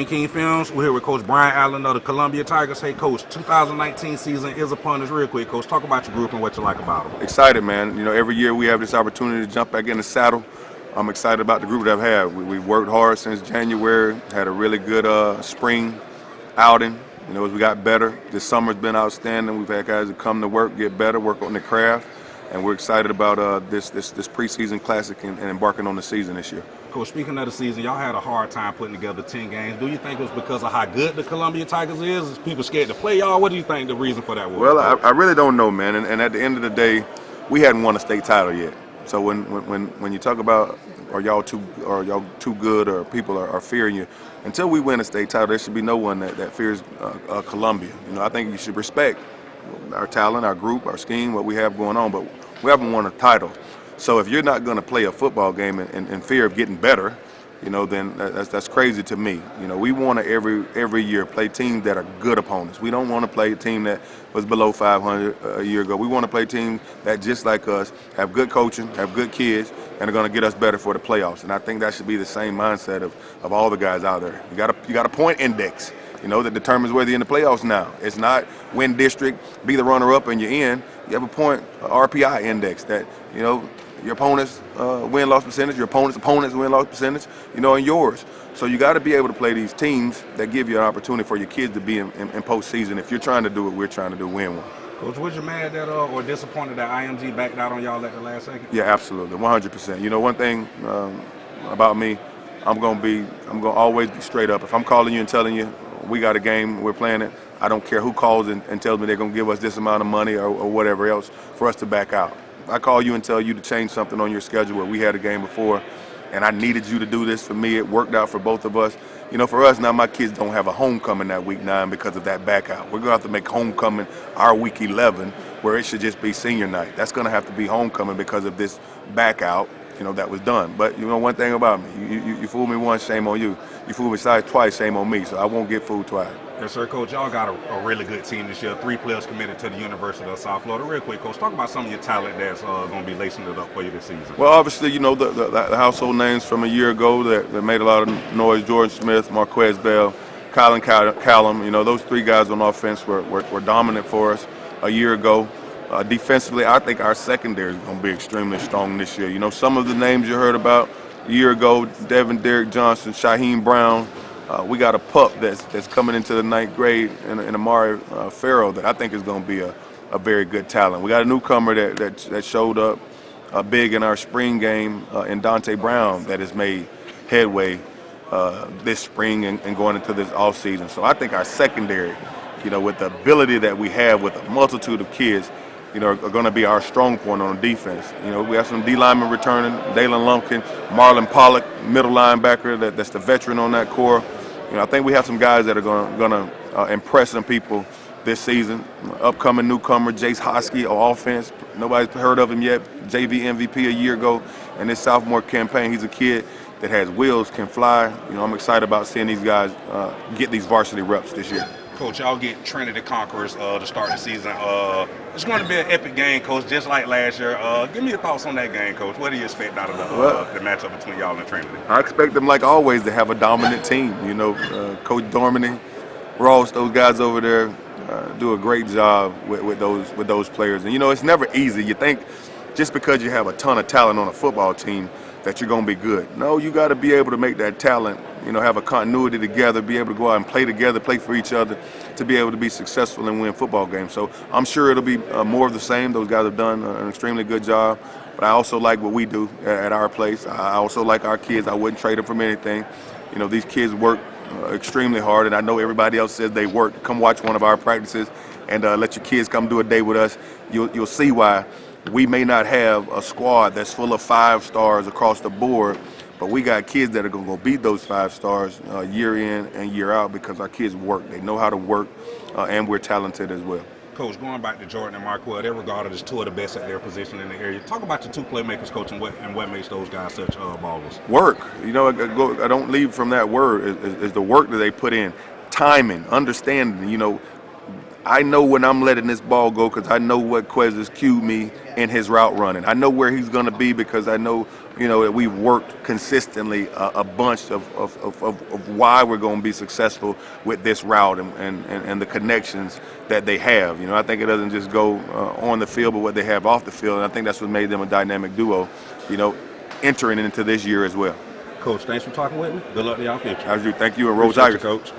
DreamKingFilmz. We're here with Coach Brian Allen of the Columbia Tigers. Hey, Coach, 2019 season is upon us real quick. Coach, talk about your group and what you like about them. Excited, man. You know, every year we have this opportunity to jump back in the saddle. I'm excited about the group that I've had. We've worked hard since January, had a really good spring outing. You know, as we got better. This summer's been outstanding. We've had guys that come to work, get better, work on the craft, and we're excited about this preseason classic and embarking on the season this year. Coach, speaking of the season, y'all had a hard time putting together 10 games. Do you think it was because of how good the Columbia Tigers is? Is people scared to play y'all? What do you think the reason for that was? Well, I really don't know, man. And at the end of the day, we hadn't won a state title yet. So when you talk about are y'all too good or people are fearing you, until we win a state title, there should be no one that fears Columbia. You know, I think you should respect our talent, our group, our scheme, what we have going on, but we haven't won a title. So if you're not going to play a football game in fear of getting better, you know, then that's crazy to me. You know, we want to every year play teams that are good opponents. We don't want to play a team that was below 500 a year ago. We want to play teams that, just like us, have good coaching, have good kids, and are going to get us better for the playoffs. And I think that should be the same mindset of all the guys out there. You got a point index, you know, that determines whether you're in the playoffs now. It's not win district, be the runner-up, and you're in. You have a point RPI index that, you know, your opponent's win-loss percentage, your opponent's win-loss percentage, you know, and yours. So you got to be able to play these teams that give you an opportunity for your kids to be in postseason. If you're trying to do what we're trying to do, win one. Coach, was you mad that or disappointed that IMG backed out on y'all at the last second? Yeah, absolutely, 100%. You know, one thing about me, I'm gonna always be straight up. If I'm calling you and telling you we got a game, we're playing it, I don't care who calls and tells me they're gonna give us this amount of money or whatever else for us to back out. I call you and tell you to change something on your schedule where we had a game before and I needed you to do this for me. It worked out for both of us. You know, for us now, my kids don't have a homecoming that week 9 because of that back out. We're going to have to make homecoming our week 11 where it should just be senior night. That's going to have to be homecoming because of this back out, you know, that was done. But, you know, one thing about me, you fooled me once, shame on you. You fooled me twice, shame on me. So I won't get fooled twice. Yes, sir, Coach. Y'all got a really good team this year. 3 players committed to the University of South Florida. Real quick, Coach, talk about some of your talent that's going to be lacing it up for you this season. Well, obviously, you know, the household names from a year ago that made a lot of noise: Jordan Smith, Marquez Bell, Colin Callum. You know, those 3 guys on offense were dominant for us a year ago. Defensively, I think our secondary is going to be extremely strong this year. You know, some of the names you heard about a year ago: Devin Derrick Johnson, Shaheem Brown. We got a pup that's coming into the 9th grade in Amari Farrell that I think is going to be a very good talent. We got a newcomer that showed up big in our spring game in Dante Brown that has made headway this spring and going into this offseason. So I think our secondary, you know, with the ability that we have with a multitude of kids, you know, are going to be our strong point on defense. You know, we have some D linemen returning: Dalen Lumpkin, Marlon Pollock, middle linebacker that's the veteran on that core. You know, I think we have some guys that are going to impress some people this season. Upcoming newcomer Jace Hosky on offense. Nobody's heard of him yet. JV MVP a year ago. In this sophomore campaign, he's a kid that has wheels, can fly. You know, I'm excited about seeing these guys get these varsity reps this year. Coach, y'all get Trinity Conquerors to start the season. It's going to be an epic game, Coach, just like last year. Give me your thoughts on that game, Coach. What do you expect out of the matchup between y'all and Trinity? I expect them, like always, to have a dominant team. You know, Coach Dormany, Ross, those guys over there do a great job with those players. And, you know, it's never easy. You think just because you have a ton of talent on a football team that you're going to be good. No, you got to be able to make that talent, you know, have a continuity together, be able to go out and play together, play for each other, to be able to be successful and win football games. So I'm sure it'll be more of the same. Those guys have done an extremely good job. But I also like what we do at our place. I also like our kids. I wouldn't trade them from anything. You know, these kids work extremely hard, and I know everybody else says they work. Come watch one of our practices and let your kids come do a day with us. You'll see why. We may not have a squad that's full of 5 stars across the board, but we got kids that are going to go beat those 5 stars year in and year out because our kids work. They know how to work, and we're talented as well. Coach, going back to Jordan and Marquez, they're regarded as 2 of the best at their position in the area. Talk about your 2 playmakers, Coach, and what makes those guys such ballers. Work. You know, I don't leave from that word. Is the work that they put in, timing, understanding. You know, I know when I'm letting this ball go because I know what Quez has cued me in his route running. I know where he's going to be because I know, that we've worked consistently a bunch of why we're going to be successful with this route and the connections that they have. I think it doesn't just go on the field, but what they have off the field. And I think that's what made them a dynamic duo, entering into this year as well. Coach, thanks for talking with me. Good luck to y'all future. Thank you, and Roll Tigers. Coach.